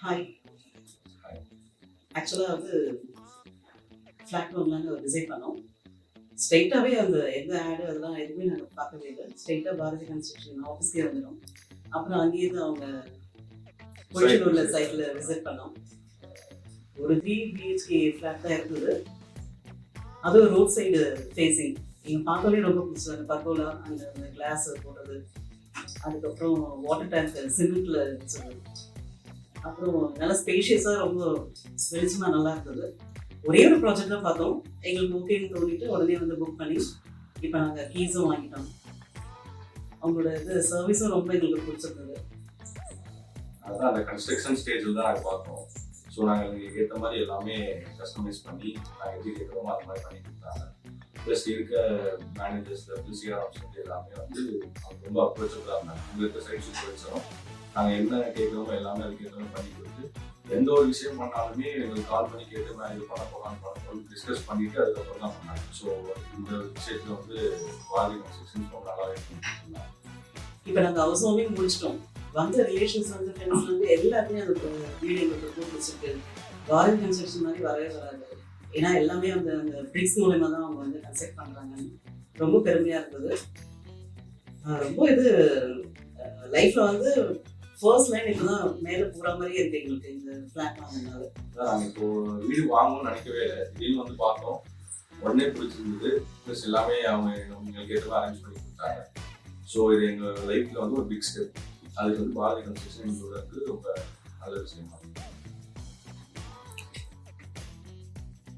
Hi. ஆக்சுவலா வந்து flat வாங்கலான்னு ஒரு டிசைட் பண்ணோம். ஸ்ட்ரெயிட்டாவே அந்த எந்த ஆடு அதெல்லாம் எதுவுமே நாங்க பார்க்கவே இல்ல. ஸ்ட்ரெயிட்டா பாரதி கன்ஸ்ட்ரக்ஷன் ஆஃபீஸ்க்கே வந்துட்டோம். அப்புறம் அங்கேயிருந்து அவங்க பொழிச்சலூர்ல சைட்ல விசிட் பண்ணோம். ஒரு 3 பிஹெச்கே ஃப்ளாட் தான் இருந்தது. அதுவும் ரோட் சைடு ஃபேஸிங். நீங்க பார்க்கவே ரொம்ப பிடிச்சது. அந்த பர்கோலா அந்த கிளாஸ் போடுறது. அதுக்கப்புறம் வாட்டர் டேங்க் சிமெண்ட்ல வச்சது. அப்புறம் நல்லா ஸ்பேஷியஸாக ரொம்ப வெளிச்சமாக நல்லா இருந்தது. ஒரே ஒரு ப்ராஜெக்ட் தான் பார்த்தோம். எங்களுக்கு ஓகேன்னு தோணிட்டு உடனே வந்து புக் பண்ணி இப்போ நாங்கள் கீஸும் வாங்கிட்டோம். அவங்களோட இது சர்வீஸும் ரொம்ப எங்களுக்கு பிடிச்சிருந்தது. அதுதான் அந்த கன்ஸ்ட்ரக்ஷன் ஸ்டேஜில் தான் நாங்கள் பார்த்தோம். ஸோ நாங்கள் எங்களுக்கு ஏற்ற மாதிரி எல்லாமே கஸ்டமைஸ் பண்ணி நாங்கள் எப்படி கேட்குறோமோ அது மாதிரி பண்ணி கொடுத்தாங்க. ப்ளஸ் இருக்க மேனேஜர்ஸ் சிஆர்எம்ஸ் வந்து எல்லாமே வந்து அவங்க ரொம்ப அப்ரோச்சபிளாக இருந்தாங்க. உங்களுக்கு சைட் சூப்பர்வைசரும் நாங்கள் என்ன கேட்குறோமோ எல்லாமே அதுக்கு ஏற்ற மாதிரி பண்ணி கொடுத்து எந்த ஒரு விஷயம் பண்ணாலுமே எங்களுக்கு கால் பண்ணி கேட்டு நான் இது பண்ண போகலான்னு டிஸ்கஸ் பண்ணிட்டு அதுக்கப்புறம் தான் பண்ணாங்க. ஸோ இந்த விஷயத்தில் வந்து பாரதி கன்ஸ்ட்ரக்ஷன் ரொம்ப நல்லாவே பண்ணிட்டு இப்போ நாங்கள் ஹவுஸ் வார்மிங் முடிச்சிட்டோம். வந்த ரிலேஷன்ஸ் வந்து ஃப்ரெண்ட்ஸ் வந்து எல்லாருமே அந்த வீடு எங்களுக்கு ரொம்ப பிடிச்சிருக்கு. பாரதி கன்ஸ்ட்ரக்ஷன் மாதிரி வரவே வராது. ஏன்னா எல்லாமே அந்த அந்த பிரிக்ஸ் மூலயமா தான் அவங்க வந்து கன்ஸ்ட்ரக்ட் பண்ணுறாங்கன்னு ரொம்ப பெருமையாக இருந்தது. ரொம்ப இது லைஃப்பில் வந்து ஃபர்ஸ்ட் லைன் இப்போ தான் மேலே போகிற மாதிரியே இருக்கு எங்களுக்கு இந்த ஃப்ளாட் வாங்கினால. நாங்கள் இப்போ வீடு வாங்கணும்னு நினைக்கவே இல்லை. திடீர்னு வந்து பார்த்தோம், உடனே பிடிச்சிருந்தது. ப்ளஸ் எல்லாமே அவங்க எங்களுக்கு ஏற்ற அரேஞ்ச் பண்ணி கொடுத்தாங்க. ஸோ இது எங்கள் லைஃப்பில் வந்து ஒரு பிக் ஸ்டெப். அதுக்கு வந்து பாரதி கன்ஸ்ட்ரக்ஷன் எங்களோட வந்து ரொம்ப நல்ல விஷயமா